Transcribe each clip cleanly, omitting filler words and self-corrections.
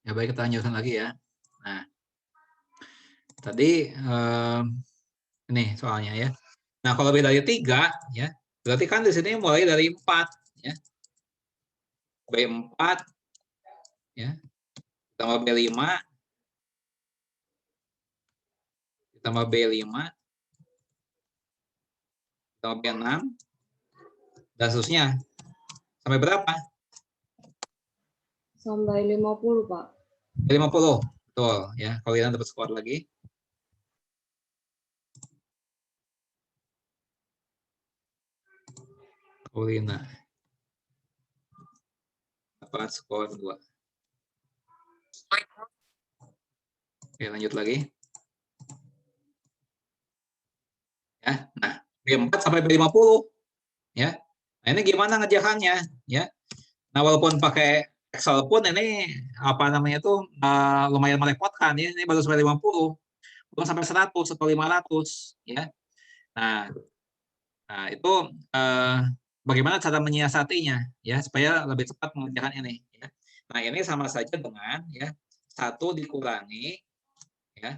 Ya baik, kita lanjutkan lagi ya. Nah, tadi ini soalnya ya. Nah, kalau lebih dari 3 ya, berarti kan di sini mulai dari 4 ya. B4 ya, ditambah B5 ditambah B5 ditambah B6 dan seterusnya. Sampai berapa? Sampai 50, Pak. 50. Betul ya. Kalau kita dapat skor lagi. Paulina dapat skor 2. Oke, lanjut lagi. Ya, nah B4 sampai B50 ya. Nah, ini gimana ngerjakannya ya? Nah, walaupun pakai Excel pun ini apa namanya itu lumayan merepotkan ya. Ini baru sampai 50, belum sampai 100 atau 500 ya. Nah, itu bagaimana cara menyiasatinya ya supaya lebih cepat mengerjakan ini ya. Nah, ini sama saja dengan ya 1 dikurangi ya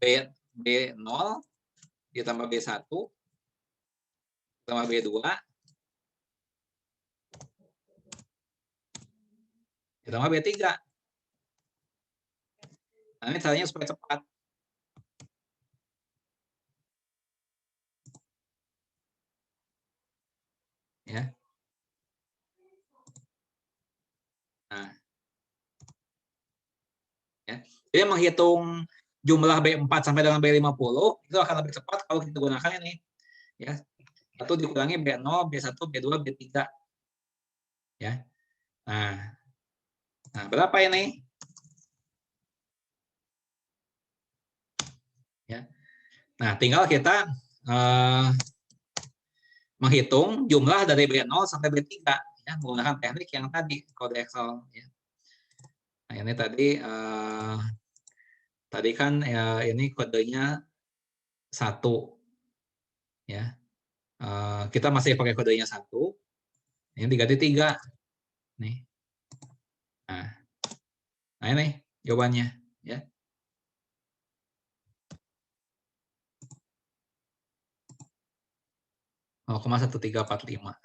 B0 ditambah B1 ditambah B2 ditambah B3. Nah, ini caranya supaya cepat. Ya. Nah, ya. Jadi menghitung jumlah B4 sampai dengan B50 itu akan lebih cepat kalau kita gunakan ini. Ya. 1 dikurangi B0, B1, B2, B3. Ya. Nah, berapa ini? Ya. Nah, tinggal kita menghitung jumlah dari B0 sampai B3 ya, menggunakan teknik yang tadi kode Excel ya. Nah, ini tadi kan ya, ini kodenya 1 ya. Kita masih pakai kodenya 1. Ini diganti 3 nih. Nah, ini jawabannya ya. Oh, 0,1345.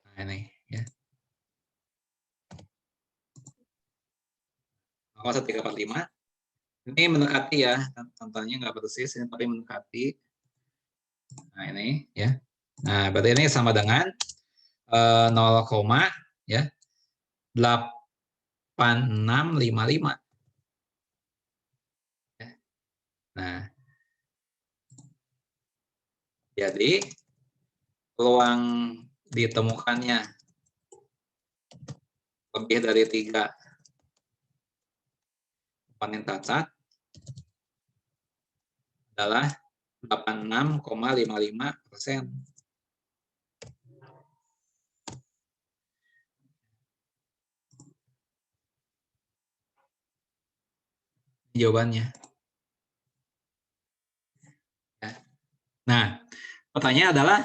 Nah, ini ya. 0,1345. Ini mendekati ya, contohnya nggak persis ini tapi mendekati. Nah, ini ya. Nah, berarti ini sama dengan 0, ya 8655. Nah, jadi peluang ditemukannya lebih dari 3 komponen cacat adalah 86,55%. Jawabannya. Nah, pertanyaannya adalah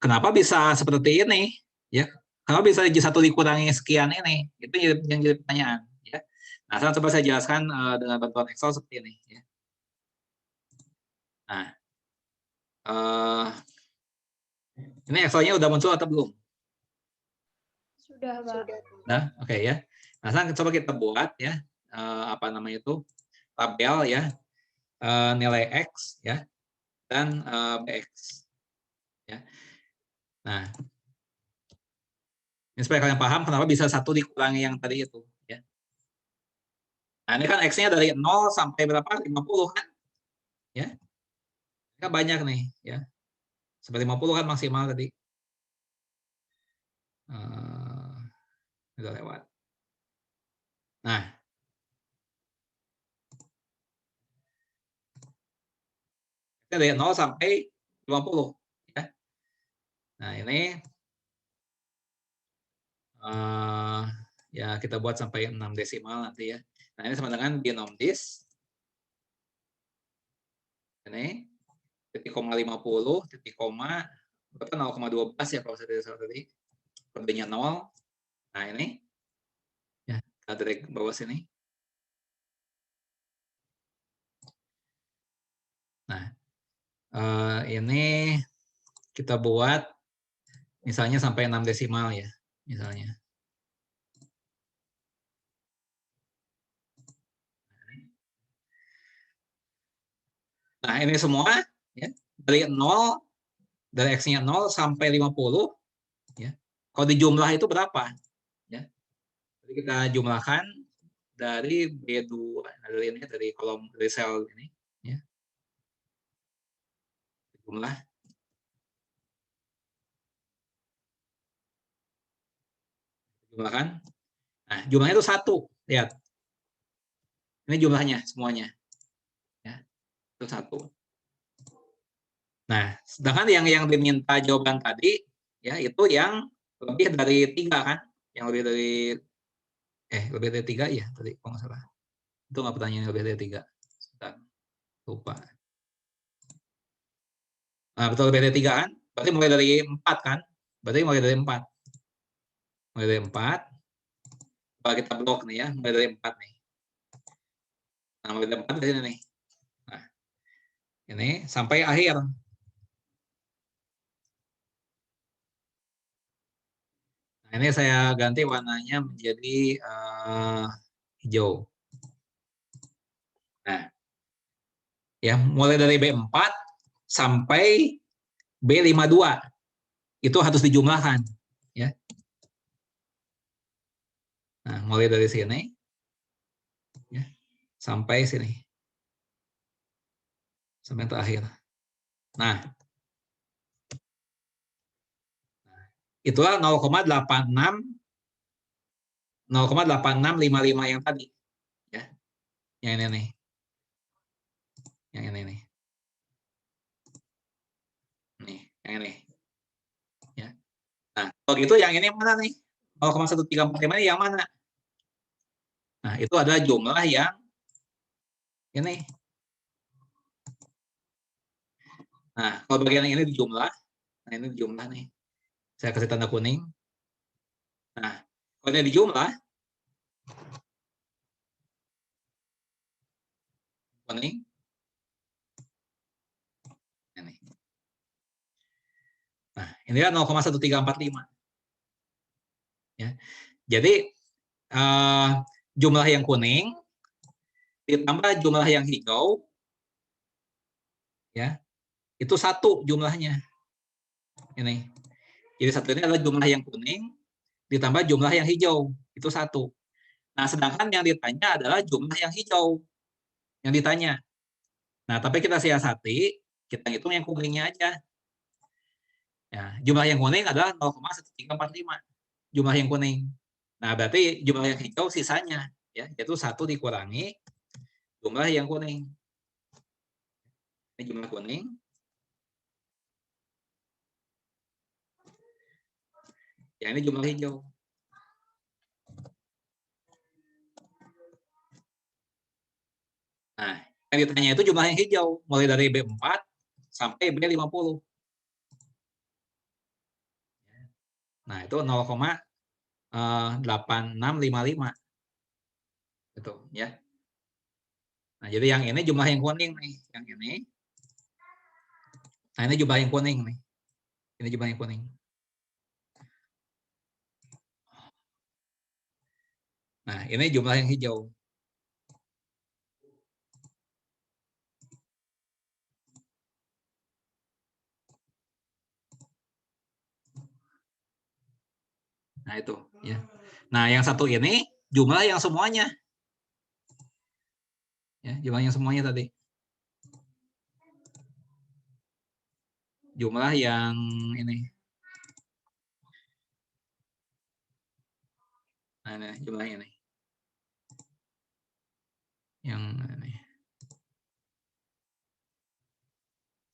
kenapa bisa seperti ini? Ya, kenapa bisa 1 dikurangi sekian ini? Itu yang jadi pertanyaan. Ya. Nah, sekarang coba saya jelaskan dengan bantuan Excel seperti ini. Ya. Nah, ini Excel-nya udah muncul atau belum? Sudah, Pak. Nah, oke ya. Nah, sekarang coba kita buat ya apa namanya itu tabel ya nilai X ya dan BX ya. Nah, ini supaya kalian paham kenapa bisa 1 dikurangi yang tadi itu ya. Nah, ini kan X-nya dari 0 sampai berapa? 50 kan? Ya. Ini kan banyak nih ya. Sampai 50 kan maksimal tadi. Udah lewat. Nah, dari 0 sampai 50 ya. Nah, ini ya kita buat sampai 6 desimal nanti ya. Nah, ini sama dengan binom dis. Ini titik koma 50, titik koma berapa 0,12 ya kalau saya tadi. Per-B-nya 0. Nah, ini ya, kita drag ke bawah sini. Nah, ini kita buat misalnya sampai 6 desimal ya, misalnya. Nah, ini semua ya, dari 0, dari X-nya 0 sampai 50 ya. Kalau dijumlah itu berapa? Ya. Jadi kita jumlahkan dari B2 dari ini, dari kolom, dari sel ini ya. Jumlah jumlahkan. Nah, jumlahnya itu 1. Lihat. Ini jumlahnya semuanya. Ya. Itu 1. Nah, sedangkan yang diminta jawaban tadi ya itu yang lebih dari 3 kan? Yang lebih dari 3 ya tadi kalau nggak salah. Itu nggak pertanyaan lebih dari 3. Sebentar. Lupa. Nah, betul lebih dari 3 kan? Berarti mulai dari 4 kan? Berarti mulai dari 4. Mulai dari 4. Kalau kita blok nih ya, mulai dari 4 nih. Nah, mulai dari 4 dari sini nih. Nah, ini sampai akhir. Nah, ini saya ganti warnanya menjadi hijau. Nah, ya mulai dari B4 sampai B52 itu harus dijumlahkan ya. Nah, mulai dari sini ya sampai sini. Sampai terakhir. Nah, itulah 0,8655 yang tadi ya. Yang ini nih. Yang ini nih. Nih, yang ini. Ya. Nah, kalau gitu yang ini mana nih? 0,1345 ini yang mana? Nah, itu adalah jumlah yang ini. Nah, kalau bagian yang ini dijumlah, nah ini dijumlah nih. Saya kasih tanda kuning. Nah, kalau ini dijumlah, kuning. Ini. Nah, ini kan 0,1345. Ya. Jadi jumlah yang kuning ditambah jumlah yang hijau, ya itu 1 jumlahnya. Ini. Jadi 1 ini adalah jumlah yang kuning ditambah jumlah yang hijau, itu 1. Nah, sedangkan yang ditanya adalah jumlah yang hijau yang ditanya. Nah, tapi kita siasati, kita hitung yang kuningnya aja. Ya, jumlah yang kuning adalah 0,1345. Jumlah yang kuning. Nah, berarti jumlah yang hijau sisanya, ya, yaitu 1 dikurangi jumlah yang kuning. Ini jumlah kuning. Ya, ini jumlah hijau. Nah, yang ditanya itu jumlah yang hijau, mulai dari B4 sampai B50. Nah, itu 0,8655. Gitu, ya. Nah, jadi yang ini jumlah yang kuning nih, yang ini. Nah, ini jumlah yang kuning nih. Ini jumlah yang kuning. Nah, ini jumlah yang hijau. Nah, itu, ya. Nah, yang satu ini jumlah yang semuanya. Ya, jumlah yang semuanya tadi. Jumlah yang ini. Nah, ini jumlah ini. Yang ini.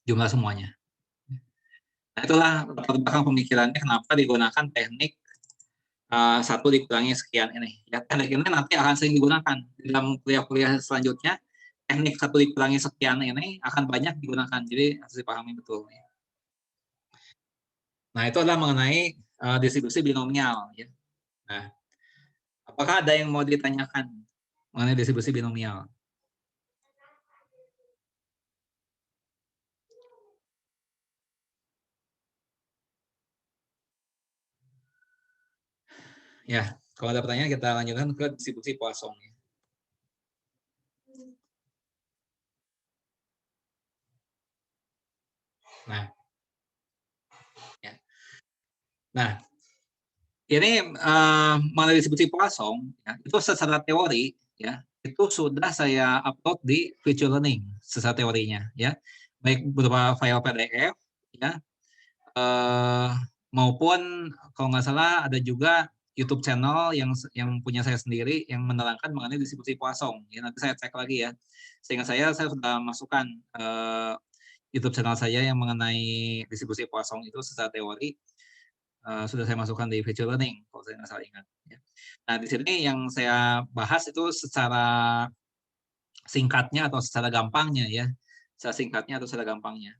Jumlah semuanya. Nah, itulah latar belakang pemikirannya kenapa digunakan teknik 1 dikurangi sekian ini. Ya, teknik ini nanti akan sering digunakan dalam kuliah-kuliah selanjutnya. Teknik 1 dikurangi sekian ini akan banyak digunakan. Jadi harus dipahami betul. Nah, itu adalah mengenai distribusi binomial. Ya. Nah, apakah ada yang mau ditanyakan mengenai distribusi binomial? Ya, kalau ada pertanyaan kita lanjutkan ke distribusi Poisson. Nah, ya. Nah, ini mengenai distribusi Poisson, ya, itu secara teori, ya, itu sudah saya upload di Future Learning secara teorinya, ya, baik berupa file PDF, ya, maupun kalau nggak salah ada juga YouTube channel yang punya saya sendiri yang menerangkan mengenai distribusi Poisson. Ya, nanti saya cek lagi ya. Sehingga saya sudah masukkan YouTube channel saya yang mengenai distribusi Poisson itu secara teori. Sudah saya masukkan di Future Learning kalau saya nggak salah ingat. Ya. Nah di sini yang saya bahas itu secara singkatnya atau secara gampangnya ya, secara singkatnya atau secara gampangnya.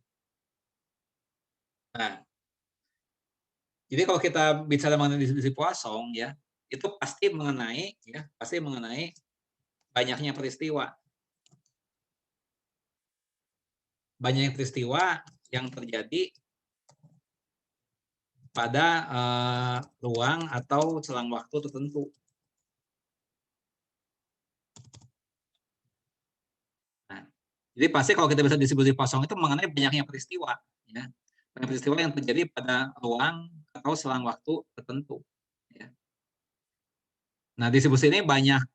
Nah, jadi kalau kita bicara mengenai distribusi Poisson ya, itu pasti mengenai banyaknya peristiwa, yang terjadi pada ruang atau selang waktu tertentu. Nah, jadi pasti kalau kita bisa distribusi Poisson itu mengenai banyaknya peristiwa, ya, banyak peristiwa yang terjadi pada ruang atau selang waktu tertentu. Ya. Nah, distribusi ini banyak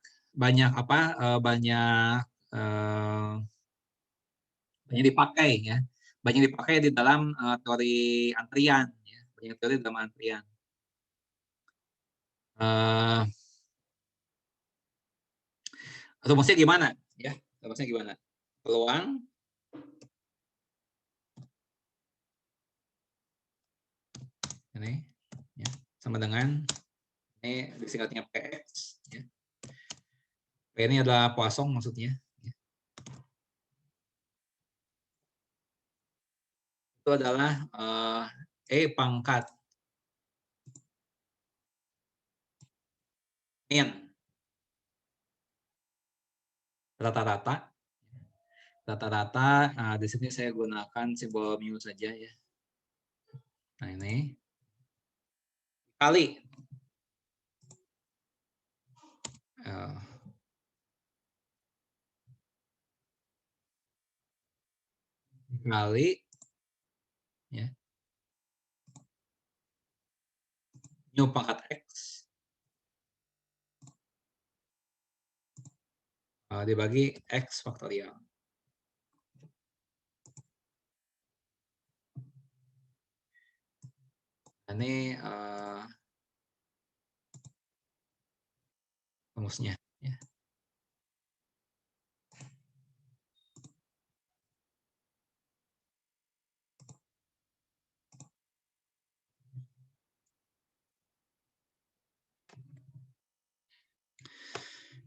dipakai ya, banyak dipakai di dalam teori antrian, ya, banyak teori dalam antrian. Rumusnya gimana? Ya, rumusnya gimana? Peluang ini ya, sama dengan ini disingkatnya PX. Ya. P ini adalah Poisson maksudnya. Ya. Itu adalah E pangkat min rata-rata. Di sini saya gunakan simbol mu saja ya. Nah ini kali ya, mu pangkat X dibagi X faktorial. Ini rumusnya. Ya.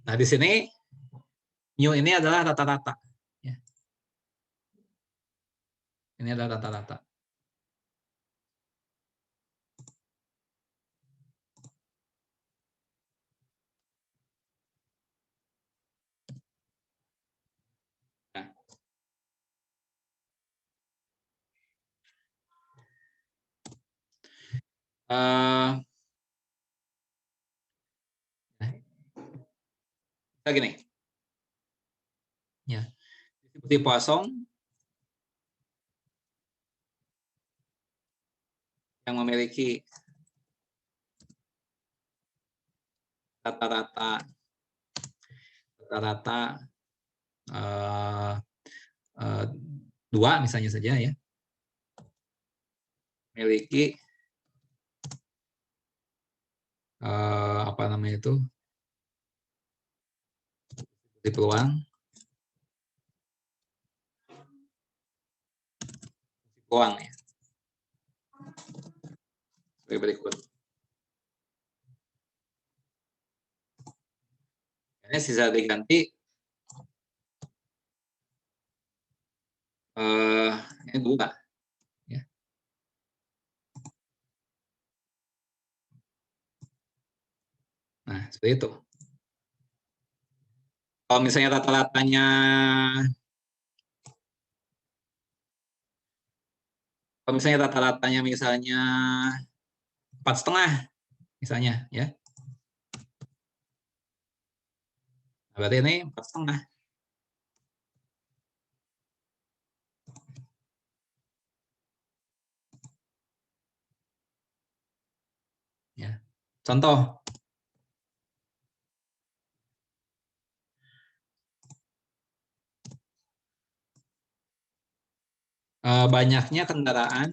Nah di sini mu ini adalah rata-rata. Ya. Ini adalah rata-rata. Nah, kita gini. Ya. Distribusi Poisson yang memiliki rata-rata dua misalnya saja ya, memiliki apa namanya itu di peluang ya sebagai berikut. Ini sisa diganti ini dua ya. Nah, seperti itu. Kalau misalnya rata-ratanya misalnya 4,5 misalnya ya. Nah, berarti ini 4,5. Ya. Contoh, banyaknya kendaraan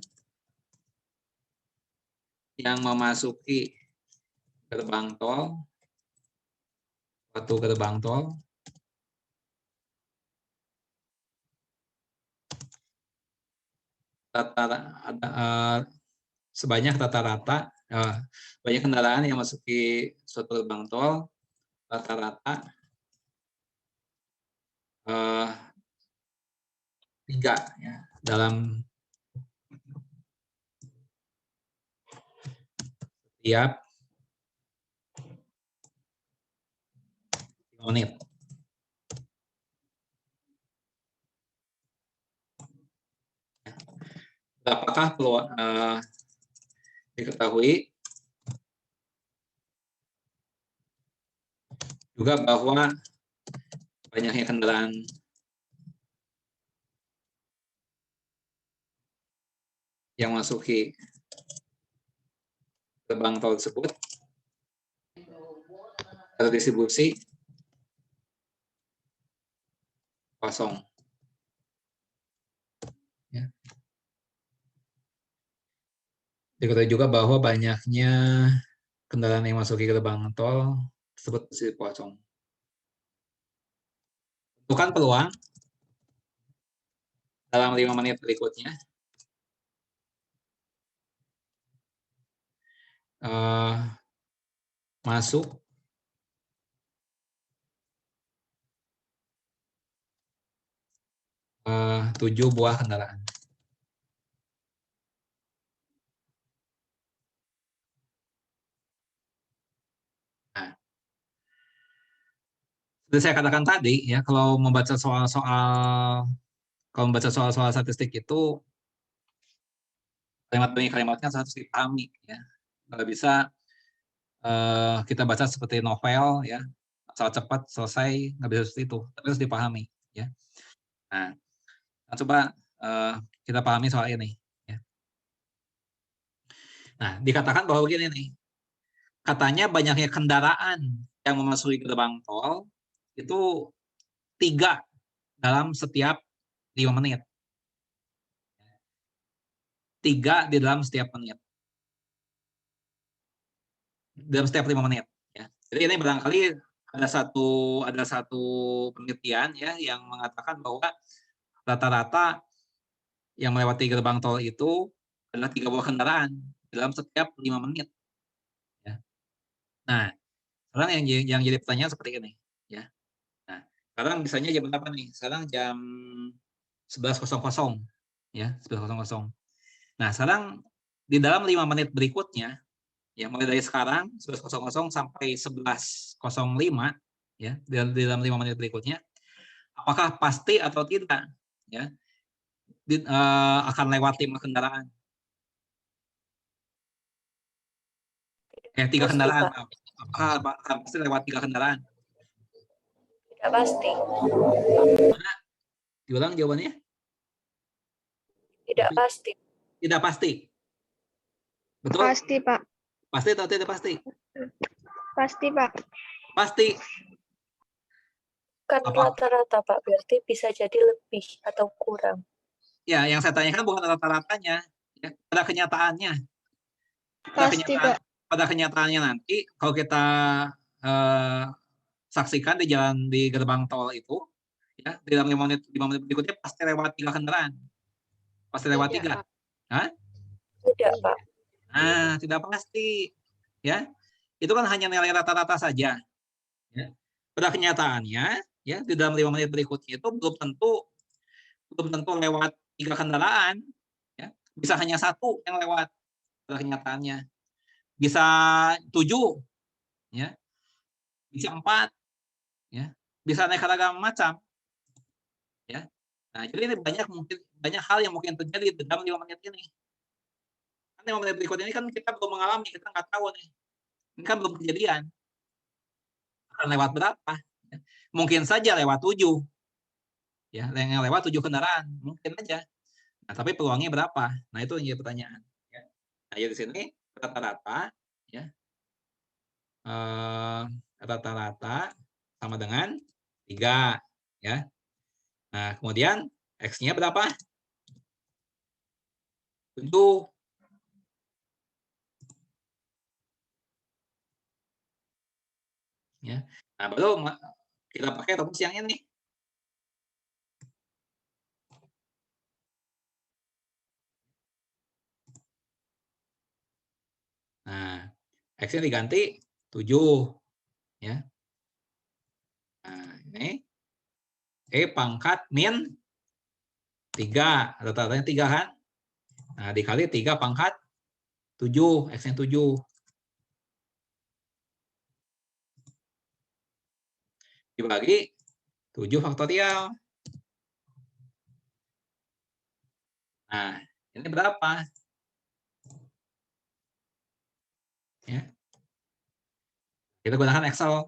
yang memasuki gerbang tol, suatu gerbang tol, sebanyak rata-rata banyak kendaraan yang memasuki suatu gerbang tol rata-rata 3 ya, dalam setiap 5 menit. Apakah perlu diketahui juga bahwa banyaknya kendaraan yang memasuki gerbang tol tersebut terdistribusi kosong. Ya. Diketahui juga bahwa banyaknya kendaraan yang memasuki gerbang tol tersebut terdistribusi kosong. Tentukan peluang dalam 5 menit berikutnya. Masuk 7 buah kendaraan. Nah, seperti saya katakan tadi ya, kalau membaca soal-soal statistik itu kalimat demi kalimatnya harus dipahami ya. Kalau bisa kita baca seperti novel ya, asal cepat selesai, nggak bisa seperti itu, tapi harus dipahami ya. Nah, coba kita pahami soal ini ya. Nah, dikatakan bahwa begini nih, katanya banyaknya kendaraan yang memasuki gerbang tol itu 3 dalam setiap 5 menit. 3 di dalam setiap menit. Dalam setiap 5 menit ya. Jadi ini barangkali ada satu penelitian ya yang mengatakan bahwa rata-rata yang melewati gerbang tol itu adalah 3 buah kendaraan dalam setiap 5 menit ya. Nah, sekarang yang jadi pertanyaan seperti ini ya. Nah, sekarang misalnya jam berapa nih? Sekarang jam 11.00 ya, 11.00. Nah, sekarang di dalam 5 menit berikutnya ya, mulai dari sekarang 11.00 sampai 11.05 ya, di dalam 5 menit berikutnya, apakah pasti atau tidak ya akan lewat 5 kendaraan? 3 kendaraan. Apakah akan pasti lewat 3 kendaraan? Tidak pasti. Mana? Diulang jawabannya? Tidak pasti. Tidak pasti. Betul? Pasti, Pak. Pasti atau tidak pasti? Pasti, Pak. Pasti. Kan rata-rata, Pak. Berarti bisa jadi lebih atau kurang. Ya, yang saya tanyakan bukan rata-ratanya, ya, pada kenyataannya. Pada kenyataannya nanti, kalau kita saksikan di jalan di gerbang tol itu, ya, di dalam 5 menit berikutnya pasti lewat 3 kendaraan. Pasti lewat 3. Hah? Tidak, Pak. Nah, tidak pasti. Ya, itu kan hanya nilai rata-rata saja. Ya. Pada kenyataannya, ya, di dalam 5 menit berikutnya itu belum tentu lewat 3 kendaraan. Ya. Bisa hanya 1 yang lewat pada kenyataannya. Bisa 7. Ya. bisa 4, ya. Bisa aneka ragam macam, ya. Nah, jadi ini banyak hal yang mungkin terjadi dalam 5 menit ini. Kan 5 menit berikut ini kan kita belum mengalami, kita nggak tahu nih. Ini kan belum kejadian. Akan lewat berapa? Ya. Mungkin saja lewat 7, ya. Yang lewat 7 kendaraan, mungkin aja. Nah, tapi peluangnya berapa? Nah, itu yang jadi pertanyaan. Ya. Nah, jadi di sini rata-rata, ya, rata-rata sama dengan 3, ya. Nah, kemudian X-nya berapa? 7. Ya. Nah, baru kita pakai rumus yang ini. Nah, X-nya diganti 7, ya. Nah, ini E pangkat min 3, rata-ratanya 3 kan? Nah, dikali 3 pangkat 7, X-nya 7. Dibagi 7 faktorial. Nah, ini berapa? Ya. Kita gunakan Excel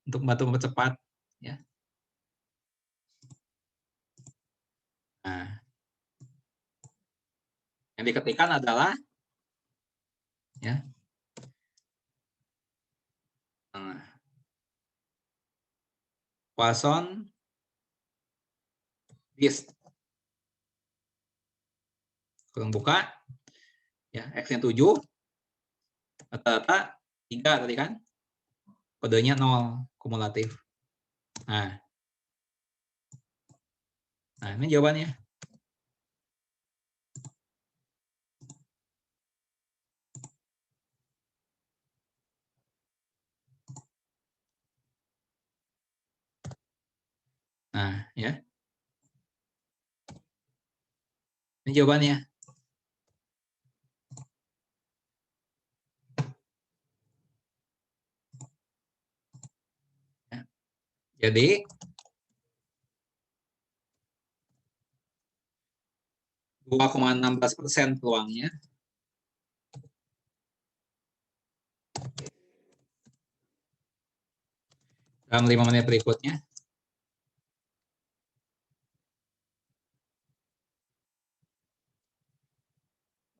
untuk membantu mempercepat, ya. Nah, yang diketikkan adalah, ya, Poisson list, kurang buka, ya, X-nya 7, rata-rata 3 tadi kan, kodenya 0, kumulatif. Nah, ini jawabannya. Nah, ya. Ini jawabannya. Ya. Jadi 2,16% peluangnya dalam 5 menit berikutnya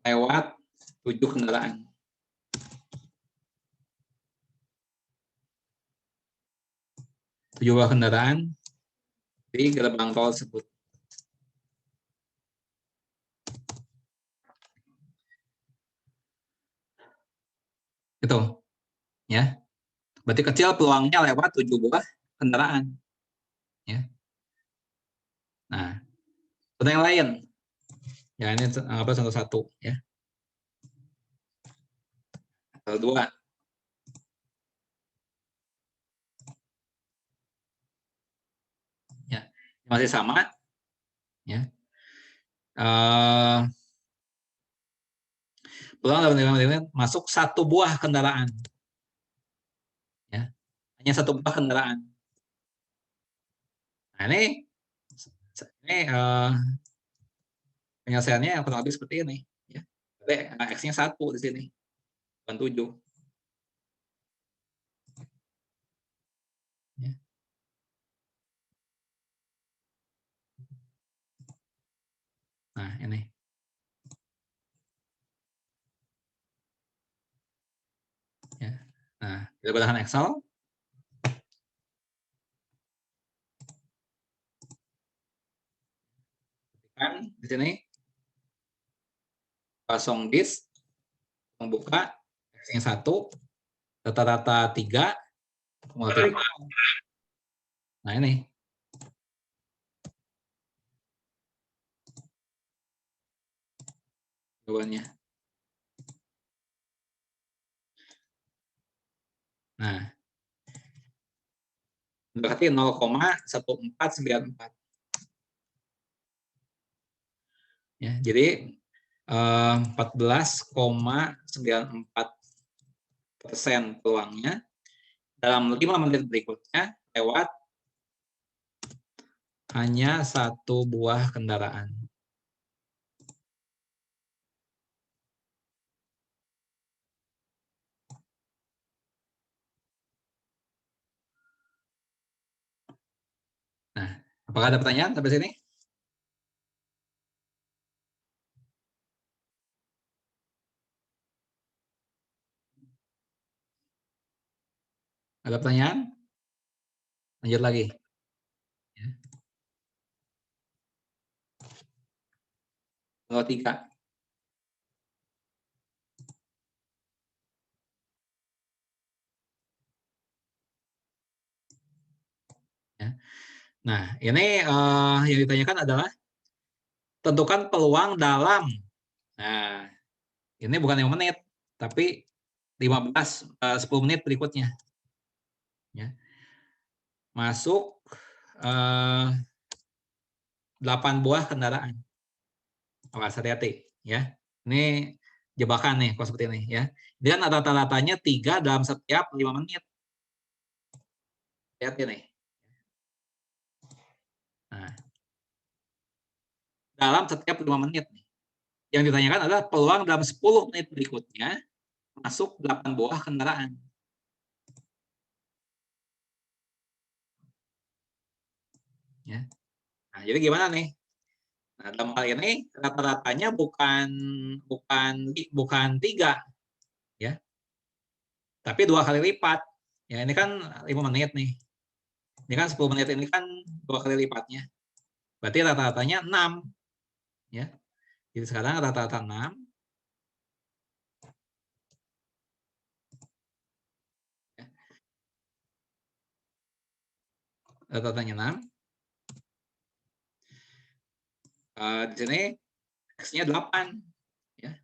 lewat 7 kendaraan. 7 buah kendaraan di gerbang tol tersebut. Itu, ya. Berarti kecil peluangnya lewat 7 buah kendaraan, ya. Nah, contoh yang lain. Ya, ini contoh 1, ya. Contoh 2. Ya, masih sama, ya. Peluang dalam 5 menit masuk 1 buah kendaraan, ya. Hanya 1 buah kendaraan. Nah, ini penyelesaiannya kurang lebih seperti ini, ya. X-nya 1 di sini, bukan 7. Ya. Nah, ini. Ya. Nah, kita gunakan Excel. Kan di sini kosong disk, membuka X-nya 1, rata-rata 3, kumulatif. Nah, ini. Jawabannya. Nah, berarti 0,1494. Ya, jadi 14,94% peluangnya dalam 5 menit berikutnya lewat hanya 1 buah kendaraan. Nah, apakah ada pertanyaan sampai sini? Ada pertanyaan? Lanjut lagi. Ya. Kalau 3. Ya. Nah, ini yang ditanyakan adalah tentukan peluang dalam. Nah, ini bukan 5 menit, tapi 10 menit berikutnya. Ya. Masuk 8 buah kendaraan. Awas, hati-hati ya. Ini jebakan nih kalau seperti ini ya. Dan rata-ratanya 3 dalam setiap 5 menit. Lihat ini. Nah, dalam setiap 5 menit nih. Yang ditanyakan adalah peluang dalam 10 menit berikutnya masuk 8 buah kendaraan. Ya. Nah, jadi gimana nih? Nah, dalam hal ini rata-ratanya bukan 3 ya. Tapi 2 kali lipat. Ya, ini kan 5 menit nih. Ini kan 10 menit ini kan 2 kali lipatnya. Berarti rata-ratanya 6 ya. Jadi sekarang rata-rata 6. Ya. Rata-ratanya 6. Di sini X-nya 8 ya.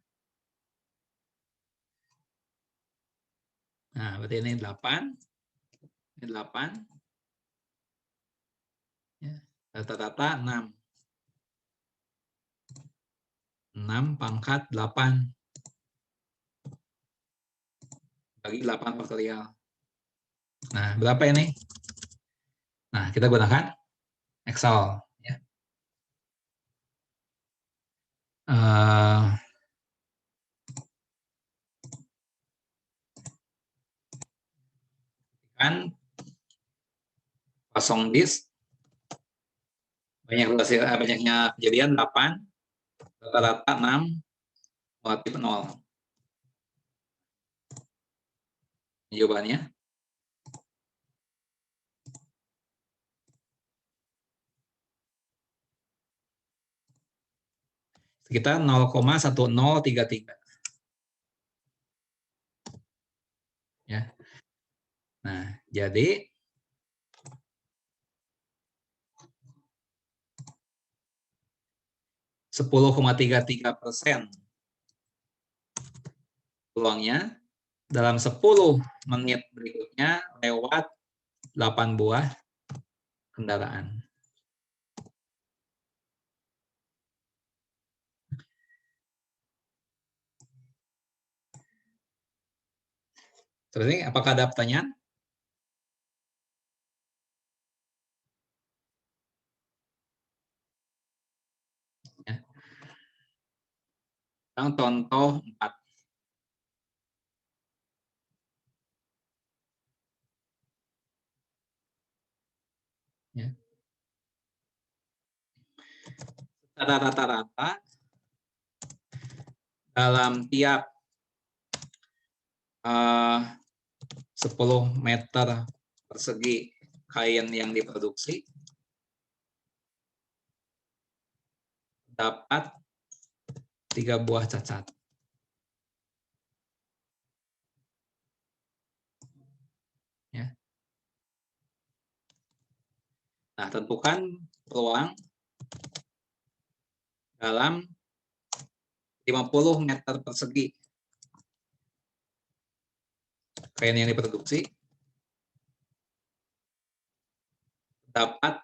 Nah, berarti ini 8. Ini 8. Ya. Rata-rata 6. 6 pangkat 8 bagi 8 faktorial. Nah, berapa ini? Nah, kita gunakan Excel. Ya. Kan kosong disk, banyaknya kejadian 8, rata-rata 6, relatif 0. Jawabannya sekitar 0,1033. Ya. Nah, jadi %10,33 peluangnya dalam 10 menit berikutnya lewat 8 buah kendaraan. Terus ini apakah ada pertanyaan? Ya. Sekarang contoh 4. Ya. Secara rata-rata dalam tiap 10 meter persegi kain yang diproduksi dapat 3 buah cacat. Ya. Nah, tentukan peluang dalam 50 meter persegi kain yang diproduksi dapat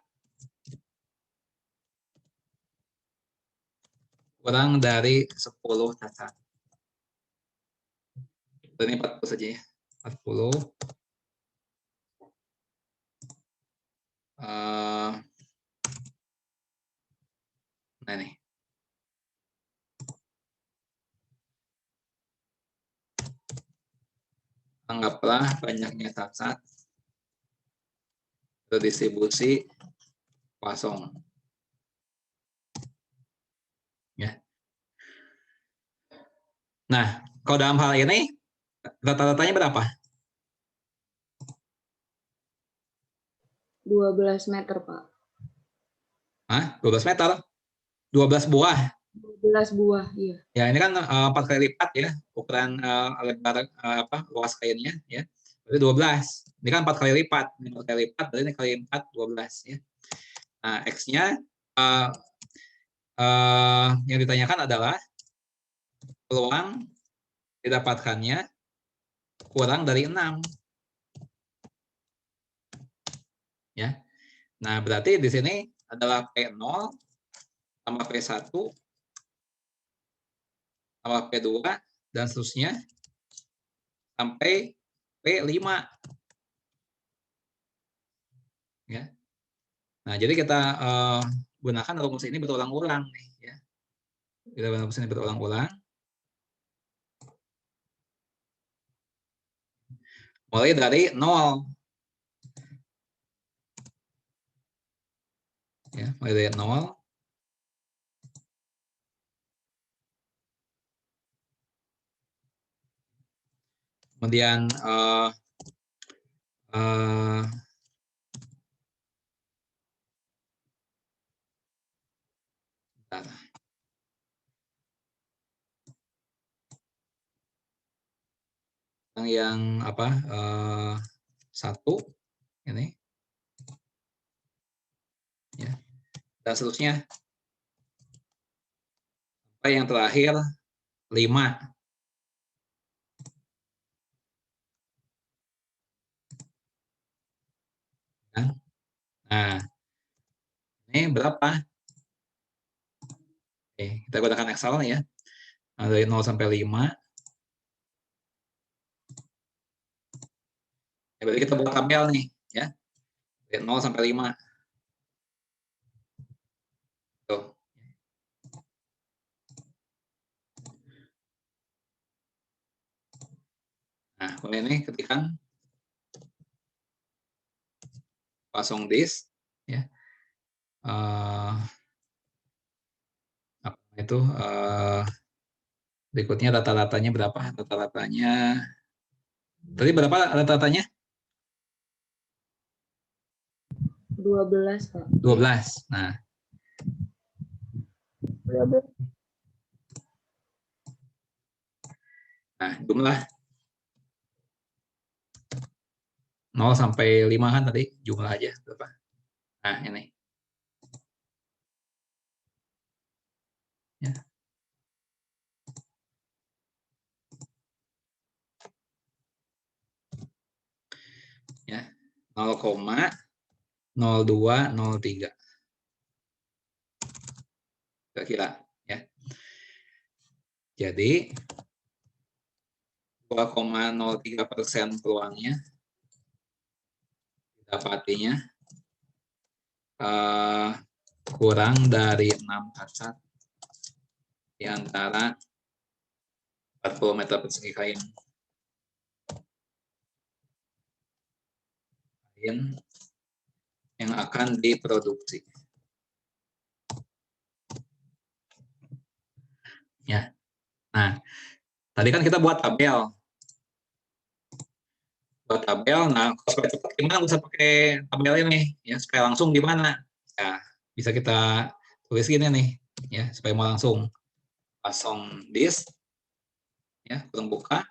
kurang dari 10 cacat. Ini 40 saja ya. 40 Nah nih. Anggaplah banyaknya tatsat berdistribusi Poisson. Ya. Nah, kalau dalam hal ini rata-ratanya berapa? 12 meter, Pak. Hah? 12 meter? 12 buah? 12 buah, iya. Ya, ini kan 4 kali lipat ya, ukuran lebar luas kainnya ya. Berarti 12. Ini kan 4 kali lipat. Ini 4 kali lipat, berarti ini kali 4, 12 ya. Nah, X-nya yang ditanyakan adalah peluang didapatkannya kurang dari 6. Ya. Nah, berarti di sini adalah P0 tambah P1 tambah P2 dan seterusnya sampai P5. Ya. Nah, jadi kita gunakan rumus ini berulang-ulang nih ya. Kita gunakan rumus ini berulang-ulang. Mulai dari 0. Ya, mulai dari 0. Kemudian yang apa? 1 ini. Ya. Dan seterusnya sampai yang terakhir 5. Nah, ini berapa? Oke, kita gunakan Excel ya. Dari 0 sampai 5. Ya, berarti kita buat tabel nih ya. Dari 0 sampai 5. Tuh. Nah, kemudian ini ketikkan Poisson disk ya. Apa itu berikutnya rata-ratanya berapa? Rata-ratanya tadi berapa rata-ratanya? 12, Pak. 12. Nah, 12. nah jumlah 0 sampai 5 kan tadi jumlah aja berapa? Nah, ini. Ya. Ya. 0,0203. Kira-kira ya. Jadi 2,03% peluangnya didapatinya kurang dari 6 tatsat di antara 40 meter persegi kain yang akan diproduksi. Ya. Nah, tadi kan kita buat tabel. Nah, kalau supaya cepat gimana bisa pakai tabel ini ya, supaya langsung gimana? Ya, bisa kita tulis gini nih ya, supaya mau langsung pasang disk ya, kurung buka.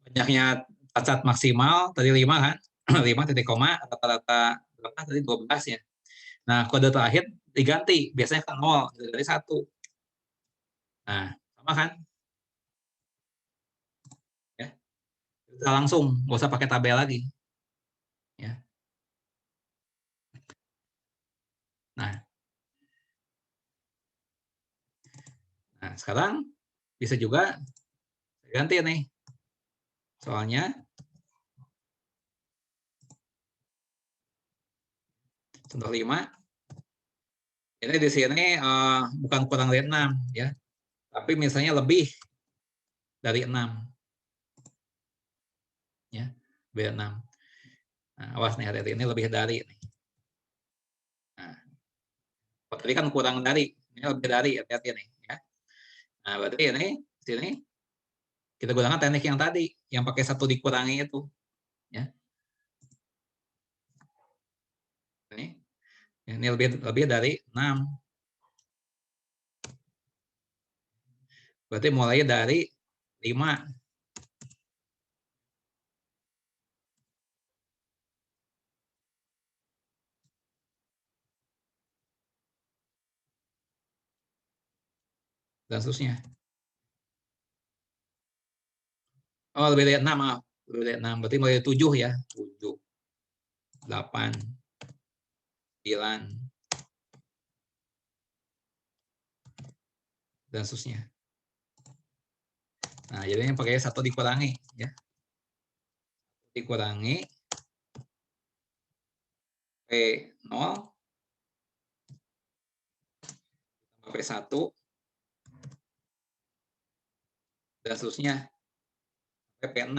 Banyaknya tatsat maksimal tadi 5 kan? 5 titik koma, rata-rata berapa tadi 12 ya. Nah, kode terakhir diganti, biasanya kan 0 dari 1. Nah, sama kan? Ya. Kita langsung, nggak usah pakai tabel lagi. Ya. Nah, sekarang bisa juga ganti nih. Soalnya Contoh 5. Ini di sini bukan kurang dari 6 ya. Tapi misalnya lebih dari 6. Ya, lebih dari 6. Nah, awas nih, hati-hati, ini lebih dari nih. Nah, tadi kan kurang dari, ini lebih dari, hati-hati nih ya. Nah, berarti ini di sini kita gunakan teknik yang tadi, yang pakai 1 dikurangi itu ya. Ini lebih dari 6. Berarti mulai dari 5. Dan seterusnya. Oh, lebih dari 6, maaf. Lebih dari 6. Berarti mulai dari 7 ya. 7, 8, 9, dan seterusnya. Nah, jadinya pakai 1 dikurangi ya. Dikurangi P0 sampai 1 dan seterusnya sampai P6.